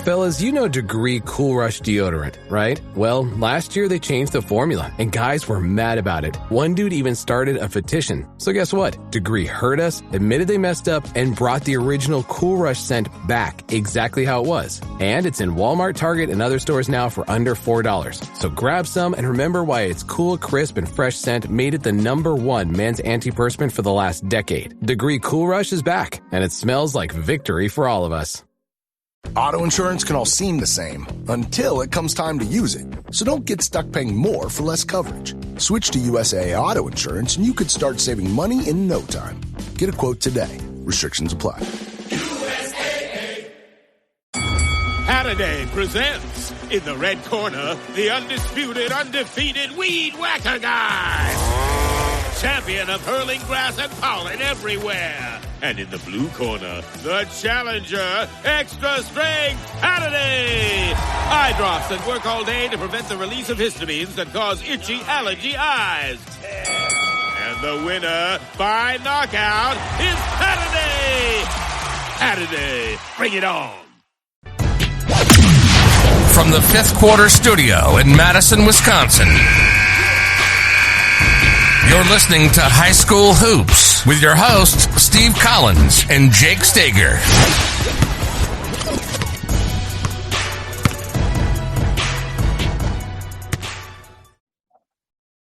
Fellas, you know Degree Cool Rush deodorant, right? Well, last year they changed the formula, and guys were mad about it. One dude even started a petition. So guess what? Degree heard us, admitted they messed up, and brought the original Cool Rush scent back exactly how it was. And it's in Walmart, Target, and other stores now for under $4. So grab some and remember why its cool, crisp, and fresh scent made it the #1 men's antiperspirant for the last decade. Degree Cool Rush is back, and it smells like victory for all of us. Auto insurance can all seem the same until it comes time to use it. So don't get stuck paying more for less coverage. Switch to USAA Auto Insurance and you could start saving money in no time. Get a quote today. Restrictions apply. USAA. Halliday presents, in the red corner, the undisputed, undefeated Weed Whacker Guy. Champion of hurling grass and pollen everywhere. And in the blue corner, the challenger, extra strength, Halliday! Eye drops that work all day to prevent the release of histamines that cause itchy allergy eyes. And the winner, by knockout, is Halliday! Halliday, bring it on! From the Fifth Quarter Studio in Madison, Wisconsin, you're listening to High School Hoops with your hosts, Steve Collins and Jake Steger.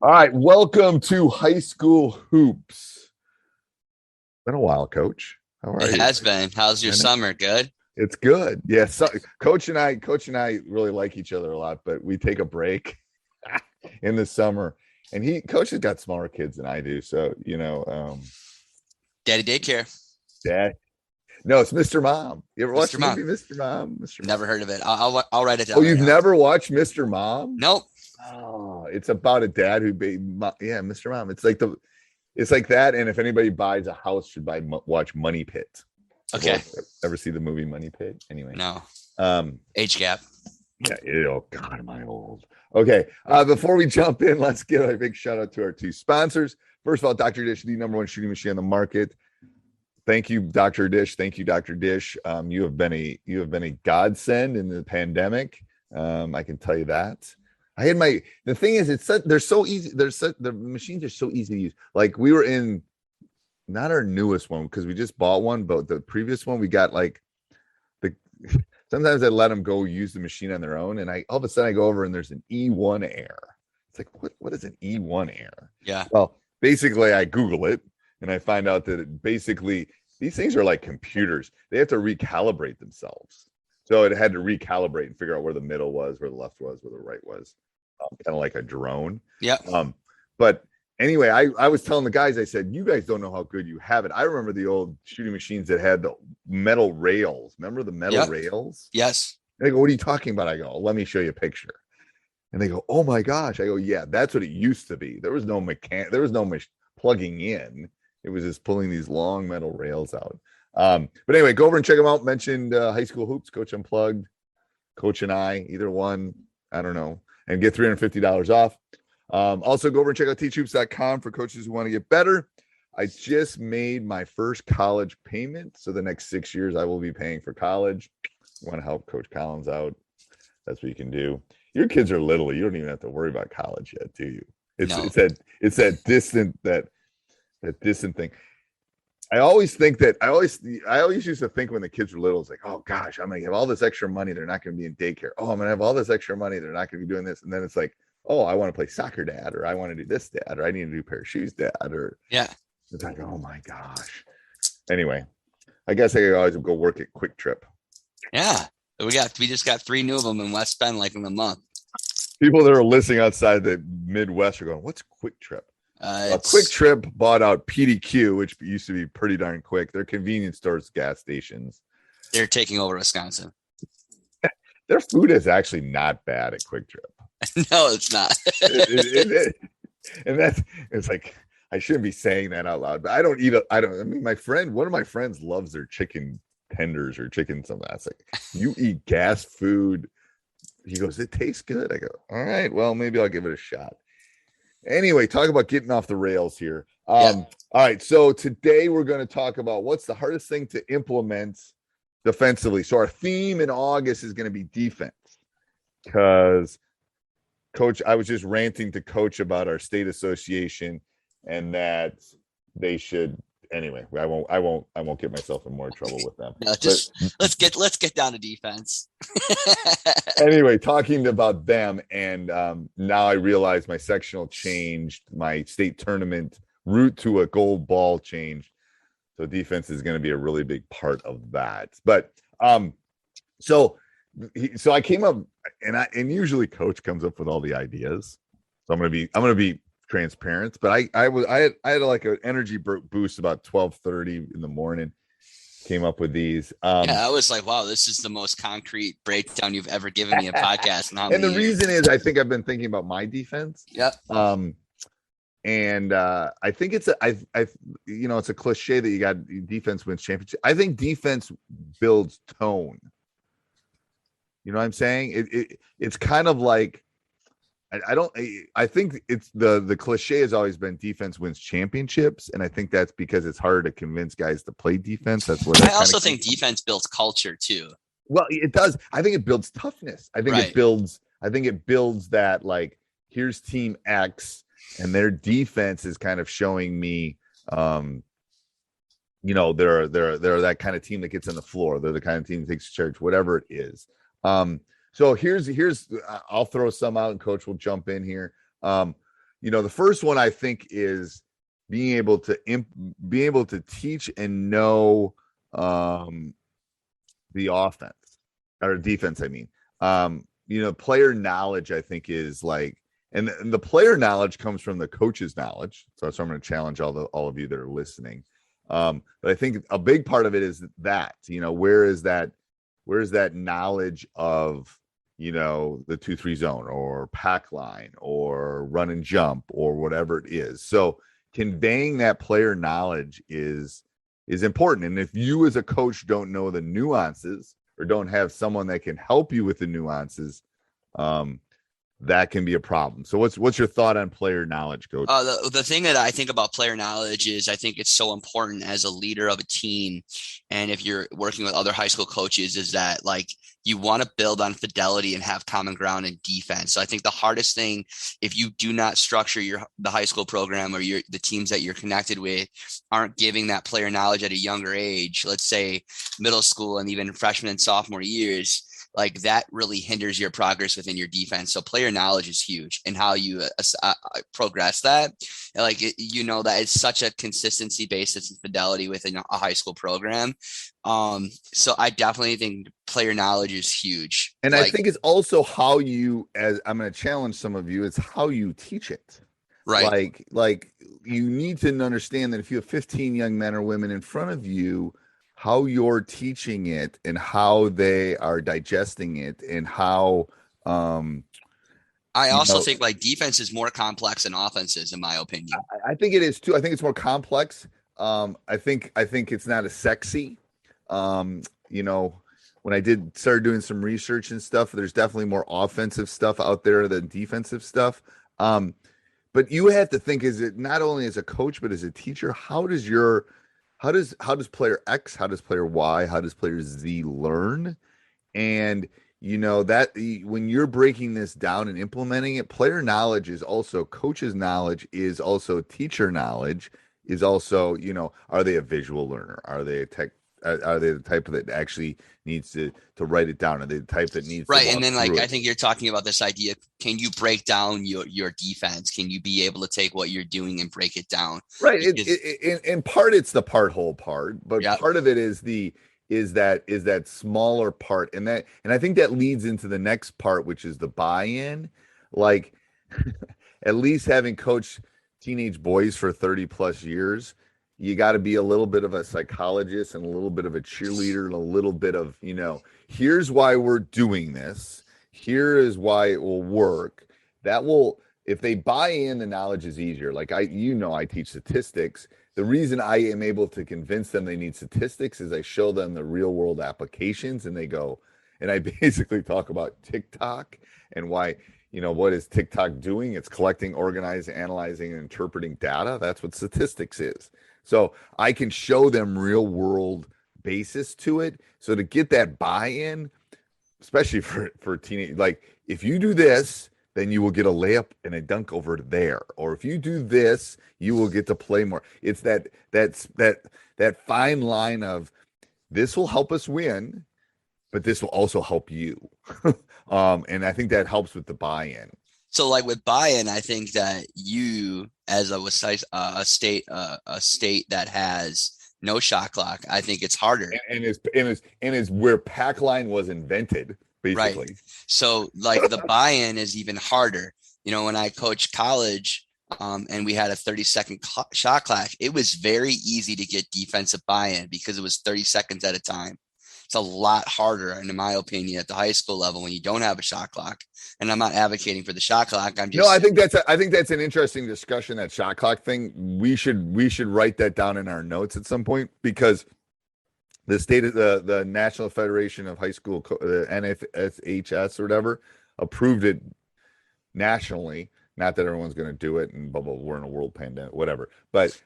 All right, welcome to High School Hoops. Been a while, Coach. How are you? It has been. How's your summer? Good? It's good. Yeah, so, Coach and I really like each other a lot, but we take a break in the summer. And Coach has got smaller kids than I do, so Daddy daycare. Dad. No, it's Mr. Mom. You ever watched Mr. the Mom. movie Mr. Mom? Mr. Mom. Never heard of it. I'll write it down. Oh, you've never watched Mr. Mom? Nope. Oh, it's about a dad who Mr. Mom. It's like that. And if anybody buys a house, should watch Money Pit. Okay. Ever see the movie Money Pit? Anyway, No. Age gap. Yeah. Oh God, am I old? Okay. Before we jump in, let's give a big shout out to our two sponsors. First of all, Dr. Dish, the #1 shooting machine on the market. Thank you, Dr. Dish. Thank you, Dr. Dish. You have been a godsend in the pandemic. I can tell you that. The thing is, they're so easy. The machines are so easy to use. Like we were in, not our newest one because we just bought one, but the previous one we got sometimes I let them go use the machine on their own, and all of a sudden I go over and there's an E1 error. It's like, what is an E1 error? Yeah. Well, basically I Google it and I find out that these things are like computers. They have to recalibrate themselves. So it had to recalibrate and figure out where the middle was, where the left was, where the right was, kind of like a drone. Yeah. But anyway, I was telling the guys, I said, you guys don't know how good you have it. I remember the old shooting machines that had the metal rails. Remember the metal rails? Yes. And they go, what are you talking about? I go, let me show you a picture. And they go, oh my gosh. I go, yeah, that's what it used to be. There was no plugging in. It was just pulling these long metal rails out. But anyway, go over and check them out. Mentioned High School Hoops, Coach Unplugged, Coach and I, either one, I don't know, and get $350 off. Also go over and check out teachhoops.com for coaches who want to get better. I just made my first college payment. So the next 6 years I will be paying for college. You want to help Coach Collins out? That's what you can do. Your kids are little. You don't even have to worry about college yet, do you? It's that distant thing. I always used to think when the kids were little, it's like, oh gosh, I'm gonna have all this extra money. They're not gonna be in daycare. Oh, I'm gonna have all this extra money. They're not gonna be doing this. And then it's like, oh, I want to play soccer, Dad, or I want to do this, Dad, or I need to do a pair of shoes, Dad, or it's like, oh my gosh. Anyway, I guess I could always go work at Quick Trip. Yeah, we just got 3 new of them in West Bend, like in a month. People that are listening outside the Midwest are going, what's Quick Trip? Quick Trip bought out PDQ, which used to be pretty darn quick. They're convenience stores, gas stations. They're taking over Wisconsin. Their food is actually not bad at Quick Trip. No, it's not. And it's like, I shouldn't be saying that out loud, but I mean, one of my friends loves their chicken tenders or chicken something. That's like, you eat gas food. He goes, it tastes good. I go, all right, well, maybe I'll give it a shot. Anyway, talk about getting off the rails here. All right, so today we're going to talk about what's the hardest thing to implement defensively. So our theme in August is going to be defense, because Coach, I was just ranting to Coach about our state association and that they should. Anyway, I won't get myself in more trouble with them. No, let's get down to defense. Anyway, talking about them, and now I realize my sectional changed, my state tournament route to a gold ball changed. So defense is going to be a really big part of that. But so I came up, and usually Coach comes up with all the ideas. So I'm gonna be transparent. But I had like an energy boost about 12:30 in the morning. Came up with these. I was like, wow, this is the most concrete breakdown you've ever given me a podcast. And the reason is, I think I've been thinking about my defense. Yep. And I think it's a cliche that you got defense wins championship. I think defense builds tone. You know what I'm saying? It's kind of like, I think it's the cliche has always been defense wins championships. And I think that's because it's harder to convince guys to play defense. That's what I also think defense builds culture too. Well, it does. I think it builds toughness. I think it builds that, like, here's team X and their defense is kind of showing me, they're that kind of team that gets on the floor. They're the kind of team that takes charge, whatever it is. So here's I'll throw some out and Coach will jump in here. The first one I think is being able to teach and know the offense or defense. I mean, player knowledge, I think, is like, and the player knowledge comes from the coach's knowledge. So I'm going to challenge all of you that are listening. But I think a big part of it is that, where is that knowledge of, the 2-3 zone or pack line or run and jump or whatever it is. So conveying that player knowledge is important. And if you as a coach don't know the nuances or don't have someone that can help you with the nuances, that can be a problem. So what's your thought on player knowledge, Coach? The thing that I think about player knowledge is I think it's so important as a leader of a team. And if you're working with other high school coaches, is that, like, you want to build on fidelity and have common ground in defense. So I think the hardest thing, if you do not structure the high school program or the teams that you're connected with aren't giving that player knowledge at a younger age, let's say middle school and even freshman and sophomore years, like, that really hinders your progress within your defense. So player knowledge is huge, and how you progress that. Like, that it's such a consistency basis and fidelity within a high school program. So I definitely think player knowledge is huge. And I think it's also how you, as I'm going to challenge some of you, it's how you teach it. Right. Like you need to understand that if you have 15 young men or women in front of you, how you're teaching it and how they are digesting it and how I also think, like, defense is more complex than offense is, in my opinion. I think it is too. I think it's more complex. I think it's not as sexy. When I started doing some research and stuff, there's definitely more offensive stuff out there than defensive stuff. But you have to think, is it not only as a coach, but as a teacher, how does player X, how does player Y, how does player Z learn? And that when you're breaking this down and implementing it, player knowledge is also coach's knowledge, is also teacher knowledge, is also, are they a visual learner? Are they the type that actually needs to write it down? Are they the type that needs right? And then, like, I think you're talking about this idea. Can you break down your defense? Can you be able to take what you're doing and break it down? Right. In part, it's the whole part, but part of it is that smaller part. And I think that leads into the next part, which is the buy-in. Like, at least having coached teenage boys for 30 plus years, you got to be a little bit of a psychologist and a little bit of a cheerleader and a little bit of, here's why we're doing this. Here is why it will work. If they buy in, the knowledge is easier. Like, I teach statistics. The reason I am able to convince them they need statistics is I show them the real world applications, and they go, and I basically talk about TikTok and why, what is TikTok doing? It's collecting, organizing, analyzing, and interpreting data. That's what statistics is. So I can show them real world basis to it. So to get that buy-in, especially for teenage, like if you do this, then you will get a layup and a dunk over there. Or if you do this, you will get to play more. It's that fine line of this will help us win, but this will also help you. And I think that helps with the buy-in. So like with buy-in, I think that you as a state that has no shot clock, I think it's harder. And is where pack line was invented, basically. Right. So like the buy-in is even harder. You know, when I coached college, and we had a 30-second shot clock, it was very easy to get defensive buy-in because it was 30 seconds at a time. It's a lot harder, in my opinion, at the high school level when you don't have a shot clock. And I'm not advocating for the shot clock. I'm just I think that's an interesting discussion, that shot clock thing. We should write that down in our notes at some point, because the state of the National Federation of High School, the NFSHS or whatever, approved it nationally. Not that everyone's going to do it, and blah, blah, we're in a world pandemic, whatever. But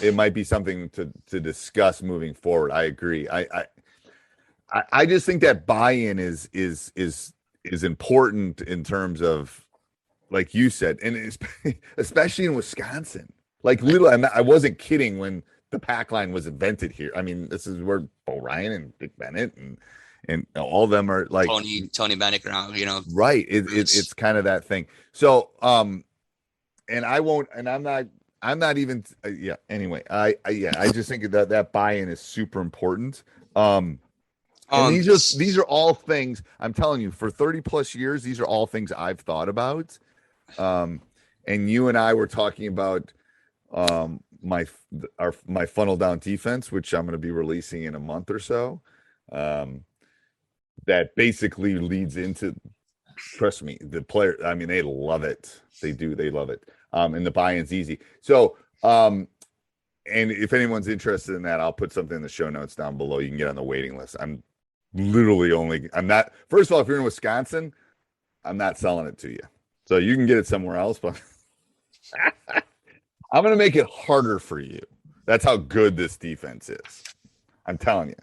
it might be something to discuss moving forward. I agree. I just think that buy-in is important in terms of, like you said, and especially in Wisconsin. Like I wasn't kidding when the pack line was invented here. I mean, this is where Bo Ryan and Dick Bennett and all of them are like Tony Bennett, you know, right. It's kind of that thing. So, and I won't, and I'm not even, yeah. Anyway, I just think that buy-in is super important. And these are all things, I'm telling you, for 30 plus years, these are all things I've thought about. And you and I were talking about, my funnel down defense, which I'm going to be releasing in a month or so. That basically leads into, trust me, the player, I mean, they love it. They do. They love it. And the buy-in's easy. So, and if anyone's interested in that, I'll put something in the show notes down below. You can get on the waiting list. I'm not, first of all, if you're in Wisconsin, I'm not selling it to you. So you can get it somewhere else, but I'm going to make it harder for you. That's how good this defense is. I'm telling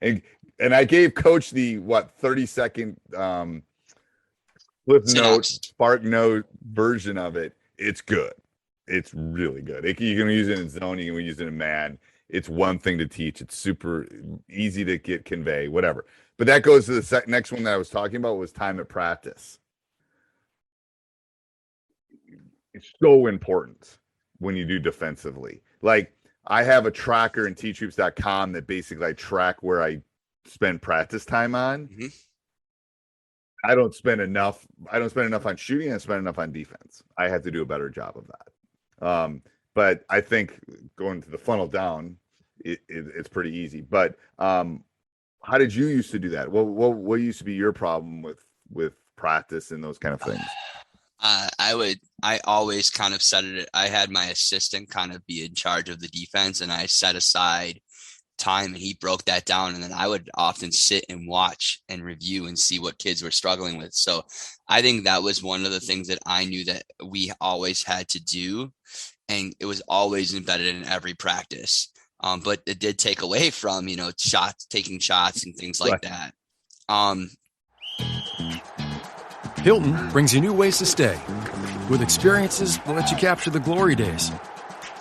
you. And I gave Coach the 30-second flip note, spark note version of it. It's good. It's really good. You can use it in zone. You can use it in man. It's one thing to teach. It's super easy to convey, whatever. But that goes to the next one that I was talking about, was time at practice. It's so important when you do defensively. Like, I have a tracker in teachhoops.com that basically I track where I spend practice time on. Mm-hmm. I don't spend enough on shooting. I spend enough on defense. I have to do a better job of that. But I think going to the funnel down, it's pretty easy. But how did you used to do that? What used to be your problem with practice and those kind of things? I always kind of set it. I had my assistant kind of be in charge of the defense, and I set aside time and he broke that down. And then I would often sit and watch and review and see what kids were struggling with. So I think that was one of the things that I knew that we always had to do. And it was always embedded in every practice. But it did take away from, taking shots and things like that. Hilton brings you new ways to stay with experiences that let you capture the glory days.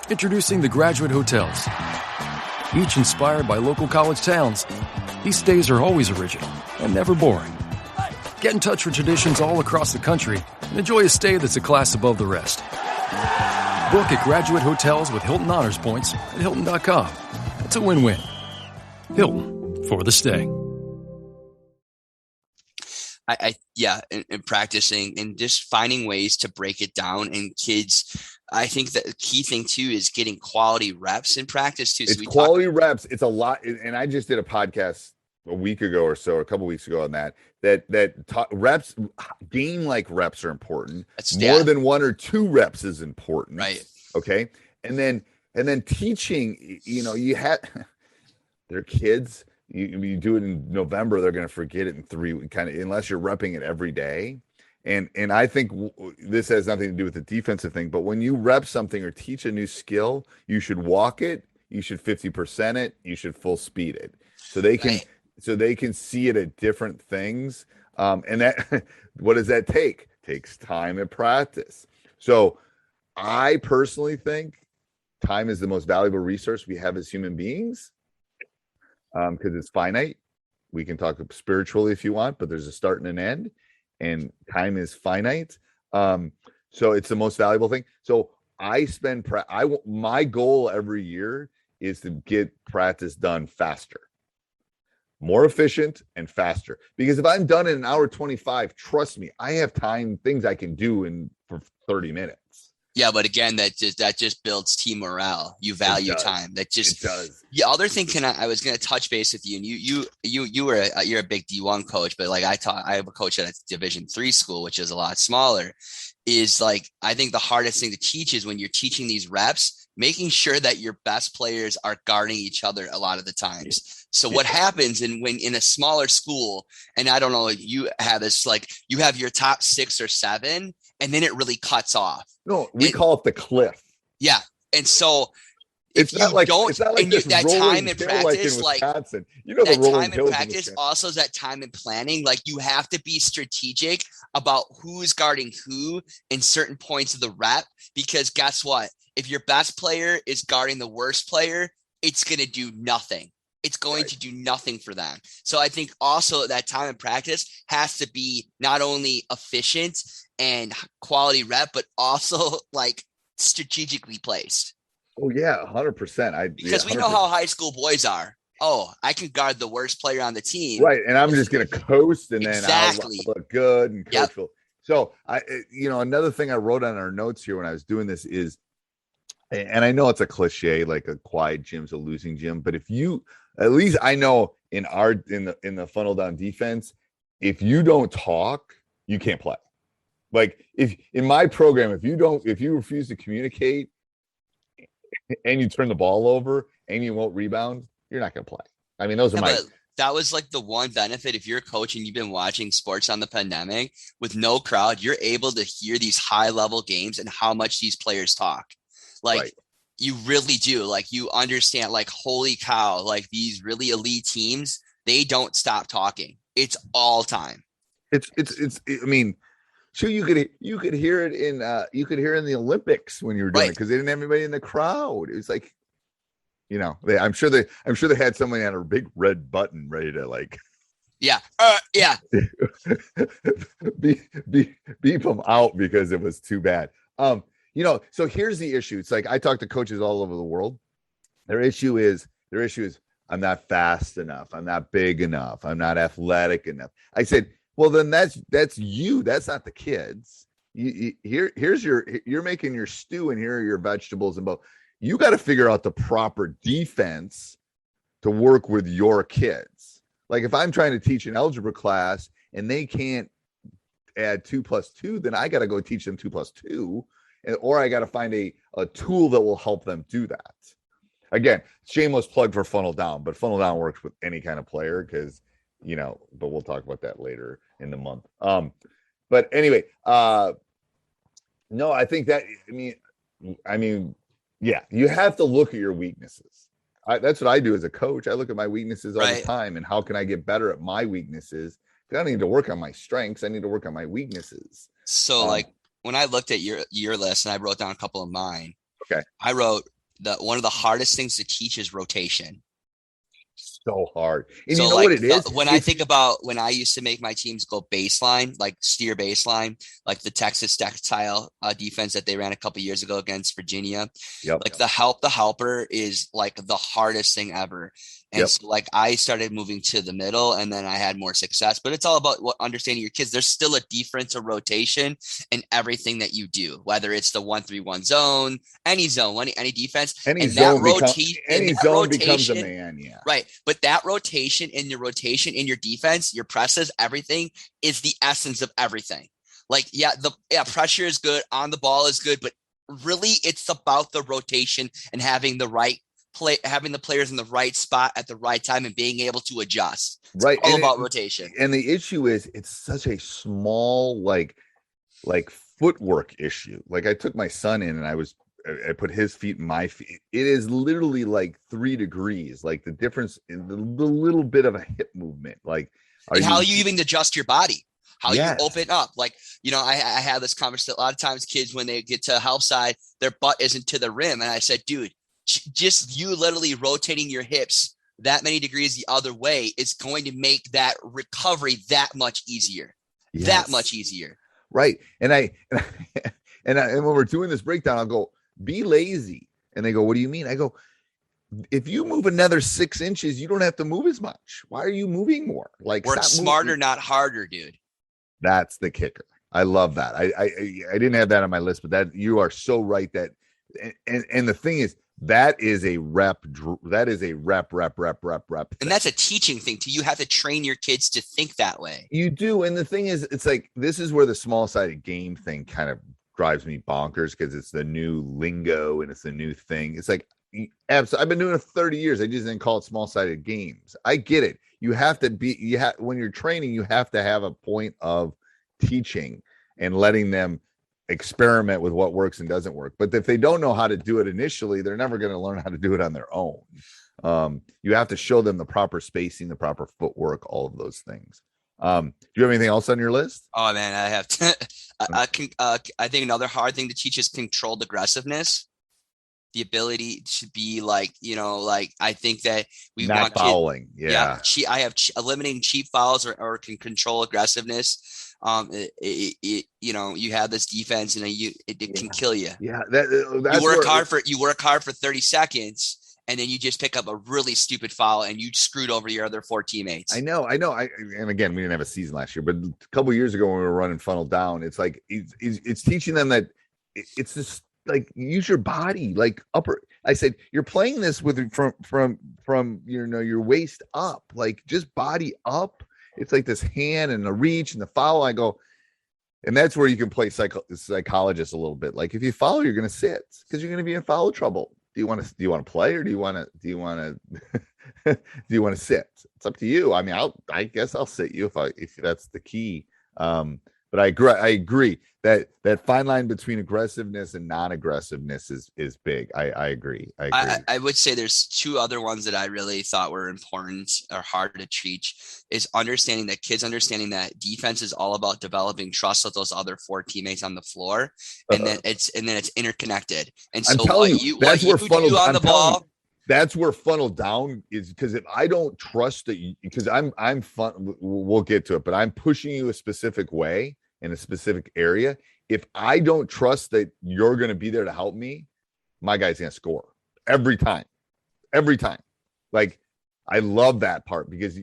Introducing the Graduate Hotels. Each inspired by local college towns, these stays are always original and never boring. Get in touch with traditions all across the country and enjoy a stay that's a class above the rest. Book at Graduate Hotels with Hilton Honors Points at Hilton.com. It's a win-win. Hilton, for the stay. And practicing and just finding ways to break it down. And kids, I think that the key thing too is getting quality reps in practice too. It's quality reps. It's a lot. And I just did a podcast a week ago or so, or a couple of weeks ago on that reps, game like reps are important. More than one or two reps is important. Right. Okay. And then teaching, you had they're kids. You do it in November, they're going to forget it in 3 weeks, unless you're repping it every day. And I think this has nothing to do with the defensive thing, but when you rep something or teach a new skill, you should walk it, you should 50% it, you should full speed it. So they can see it at different things. And that, what does that take? Takes time and practice. So I personally think time is the most valuable resource we have as human beings, because it's finite. We can talk spiritually if you want, but there's a start and an end, and time is finite. So it's the most valuable thing. So my goal every year is to get practice done faster, more efficient and faster. Because if I'm done in an hour 25, trust me, I have things I can do for 30 minutes. Yeah, but again, that just builds team morale. You value time. That just it does. The other thing, I was going to touch base with you, and you're a big D1 coach, but like I have a coach at a Division III school, which is a lot smaller. Is like, I think the hardest thing to teach is when you're teaching these reps, making sure that your best players are guarding each other a lot of the times. So what happens when in a smaller school, and I don't know, you have this, like you have your top 6 or 7, and then it really cuts off. No, we call it the cliff. Yeah. And so it's not like that time in practice, like Wisconsin. You know, that time in practice also is that time in planning. Like you have to be strategic about who's guarding who in certain points of the rep, because guess what? If your best player is guarding the worst player, it's going to do nothing. It's going to do nothing for them. So I think also that time in practice has to be not only efficient and quality rep, but also like strategically placed. Oh yeah, 100%. Because we know how high school boys are. Oh, I can guard the worst player on the team. Right. And I'm just going to coast and then I'll look good and coach. Yep. So another thing I wrote on our notes here when I was doing this is, and I know it's a cliche, like a quiet gym's a losing gym, but if you, at least I know in the funnel down defense, if you don't talk, you can't play. Like if in my program, if you refuse to communicate and you turn the ball over and you won't rebound, you're not going to play. I mean, that was like the one benefit. If you're a coach and you've been watching sports on the pandemic with no crowd, you're able to hear these high level games and how much these players talk. Like you really do. Like you understand, like, holy cow, like these really elite teams, they don't stop talking. It's all time. I mean, sure, you could hear it in the Olympics when you were doing it, because they didn't have anybody in the crowd. It was like, I'm sure they had somebody on a big red button ready to like, beep them out because it was too bad. So here's the issue. It's like I talk to coaches all over the world. Their issue is I'm not fast enough. I'm not big enough. I'm not athletic enough. I said, well, then that's you. That's not the kids. You're making your stew, and here are your vegetables and both. You got to figure out the proper defense to work with your kids. Like if I'm trying to teach an algebra class and they can't add 2 + 2, then I got to go teach them 2 + 2, or I got to find a tool that will help them do that. Again, shameless plug for Funnel Down, but Funnel Down works with any kind of player because, but we'll talk about that later in the month. But anyway, no, I think that, I mean, yeah, you have to look at your weaknesses. That's what I do as a coach. I look at my weaknesses all the time, and how can I get better at my weaknesses? I don't need to work on my strengths. I need to work on my weaknesses. So like when I looked at your list and I wrote down a couple of mine, I wrote that one of the hardest things to teach is rotation. So hard. And so you know what it is? I think about when I used to make my teams go baseline, like steer baseline, like the Texas style defense that they ran a couple years ago against Virginia. Yep. Like the helper is like the hardest thing ever. And so like I started moving to the middle, and then I had more success. But it's all about understanding your kids. There's still a differential rotation in everything that you do, whether it's the 1-3-1 zone, any defense, any zone becomes a man. Yeah. Right. But that rotation in your defense, your presses, everything is the essence of everything. Like, pressure is good, on the ball is good, but really it's about the rotation and having the players in the right spot at the right time and being able to adjust. It's all about rotation. And the issue is it's such a small, like footwork issue. Like I took my son in and I was I put his feet in my feet. It is literally like 3 degrees, like the difference in the little bit of a hip movement. Like, and how you even adjust your body, how you Yes. open up. Like, I have this conversation. A lot of times kids, when they get to help side, their butt isn't to the rim. And I said, dude, just you literally rotating your hips that many degrees the other way is going to make that recovery that much easier. Yes. That much easier. Right. And when we're doing this breakdown, I'll go, be lazy. And they go, what do you mean? I go, if you move another 6 inches, you don't have to move as much. Why are you moving more? Like, work smarter, not harder, dude. That's the kicker. I love that. I didn't have that on my list, but that you are so right that, and the thing is, that is a rep. That is a rep. And that's a teaching thing too. You have to train your kids to think that way. You do. And the thing is, it's like, this is where the small sided game thing kind of drives me bonkers, because it's the new lingo and it's the new thing. It's like, I've been doing it 30 years. I just didn't call it small sided games. I get it. You have to be, when you're training, you have to have a point of teaching and letting them experiment with what works and doesn't work. But if they don't know how to do it initially, they're never going to learn how to do it on their own. You have to show them the proper spacing, the proper footwork, all of those things. Do you have anything else on your list? Oh man, I have to. I think another hard thing to teach is controlled aggressiveness. The ability to be like, I think that we not want fouling. I have eliminating cheap fouls or can control aggressiveness. You have this defense and it can kill you. Yeah. You work hard for 30 seconds and then you just pick up a really stupid foul and you screwed over your other 4 teammates. I know. And again, we didn't have a season last year, but a couple of years ago when we were running funnel down, it's like, it's teaching them that it's just like, use your body, like I said, you're playing this with from your waist up, like just body up. It's like this hand and the reach and the foul. I go, and that's where you can play psychologist a little bit. Like, if you foul, you're going to sit because you're going to be in foul trouble. Do you want to play, or do you want to sit? It's up to you. I mean, I guess I'll sit you if that's the key. But I agree that fine line between aggressiveness and non-aggressiveness is big. I agree. I would say there's 2 other ones that I really thought were important or hard to teach, is kids understanding that defense is all about developing trust with those other 4 teammates on the floor, and then it's interconnected. And so what you do on the ball. That's where funnel down is, because if I don't trust that, because I'm fun, we'll get to it, but I'm pushing you a specific way in a specific area. If I don't trust that you're going to be there to help me, my guy's going to score every time. Like, I love that part, because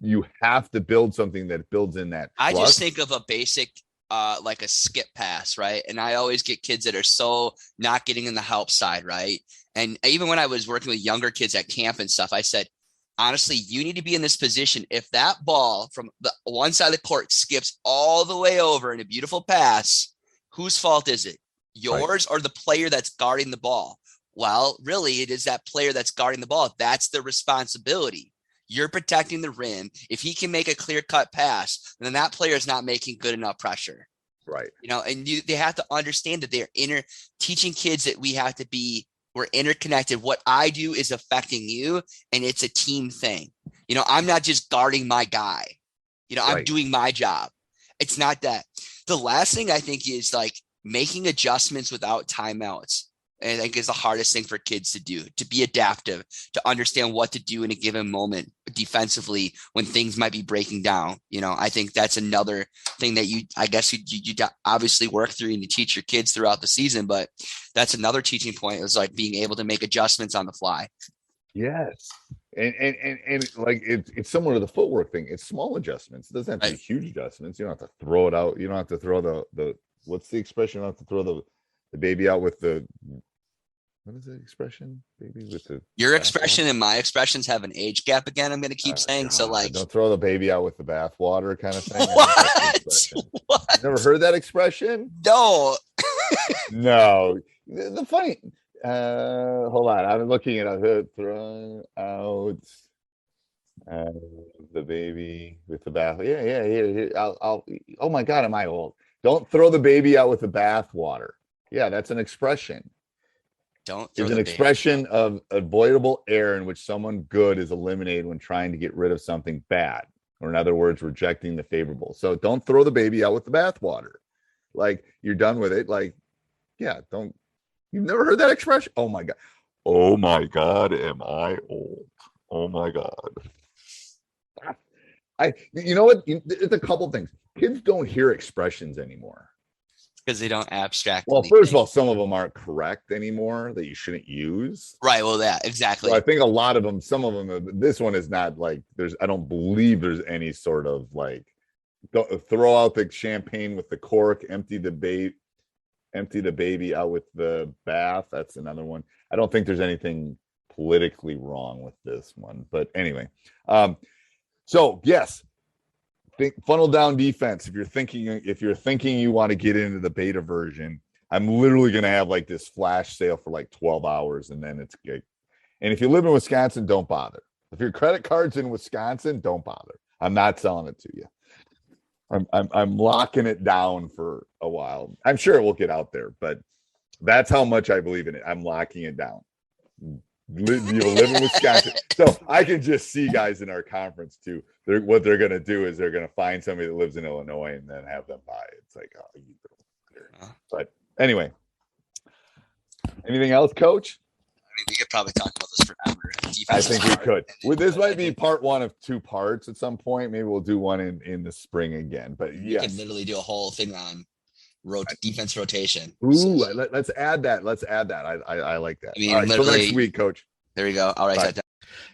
you have to build something that builds in that trust. I just think of a basic, like a skip pass, right? And I always get kids that are so not getting in the help side, right? And even when I was working with younger kids at camp and stuff, I said, honestly, you need to be in this position. If that ball from the one side of the court skips all the way over in a beautiful pass, whose fault is it? Yours, right, or the player that's guarding the ball? Well, really, it is that player that's guarding the ball. That's the responsibility. You're protecting the rim. If he can make a clear-cut pass, then that player is not making good enough pressure. Right. And they have to understand that they're teaching kids that we're interconnected. What I do is affecting you, and it's a team thing. I'm not just guarding my guy. I'm doing my job. It's not that. The last thing I think is like making adjustments without timeouts. And I think is the hardest thing for kids to do, to be adaptive, to understand what to do in a given moment defensively when things might be breaking down. I think that's another thing that you obviously work through and you teach your kids throughout the season, but that's another teaching point, is like being able to make adjustments on the fly. Yes. And like, it's similar to the footwork thing. It's small adjustments. It doesn't have to be huge adjustments. You don't have to throw it out. You don't have to throw the what's the expression? You don't have to throw the baby out with the, what is the expression? Baby with the, your expression and my expressions have an age gap again. I'm going to keep saying. God, so like, don't throw the baby out with the bathwater kind of thing. What? Never heard that expression? No. No. The funny, hold on. I'm looking at it. Throw out the baby with the bath. Yeah. I'll oh my God, am I old? Don't throw the baby out with the bathwater. Yeah, that's an expression. It's an expression of avoidable error in which someone good is eliminated when trying to get rid of something bad, or in other words, rejecting the favorable. So don't throw the baby out with the bathwater. Like, you're done with it. Like, yeah, don't. You've never heard that expression? Oh my God. Oh my God, am I old? Oh my God. You know what? It's a couple things. Kids don't hear expressions anymore. Because they don't abstract. Well, first of all, some of them aren't correct anymore that you shouldn't use. Right. Well, yeah, exactly. So I think a lot of them, some of them, this one is not like I don't believe there's any sort of like, throw out the champagne with the cork, empty the baby out with the bath. That's another one. I don't think there's anything politically wrong with this one, but anyway. So yes, funnel down defense. If you're thinking you want to get into the beta version, I'm literally going to have like this flash sale for like 12 hours, and then it's good. And if you live in Wisconsin, don't bother. If your credit card's in Wisconsin, don't bother. I'm not selling it to you. I'm locking it down for a while. I'm sure it will get out there, but that's how much I believe in it. I'm locking it down. You live in Wisconsin. So I can just see guys in our conference too. What they're going to do is they're going to find somebody that lives in Illinois and then have them buy it. It's like, oh, but anyway, anything else, Coach? I mean, we could probably talk about this forever. I think we could. This might be part one of 2 parts at some point. Maybe we'll do one in the spring again. But yes, we could literally do a whole thing on defense rotation. Ooh, let's add that. I like that. I mean, all right, literally, next week, Coach. There we go. All right. Hey,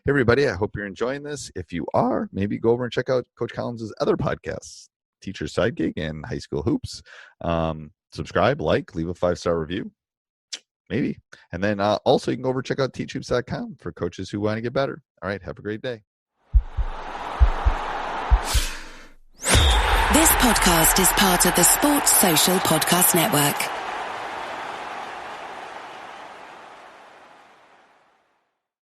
everybody. I hope you're enjoying this. If you are, maybe go over and check out Coach Collins' other podcasts, Teacher's Side Gig and High School Hoops. Subscribe, leave a 5-star review. Maybe. And then also you can go over and check out teachhoops.com for coaches who want to get better. All right. Have a great day. This podcast is part of the Sports Social Podcast Network.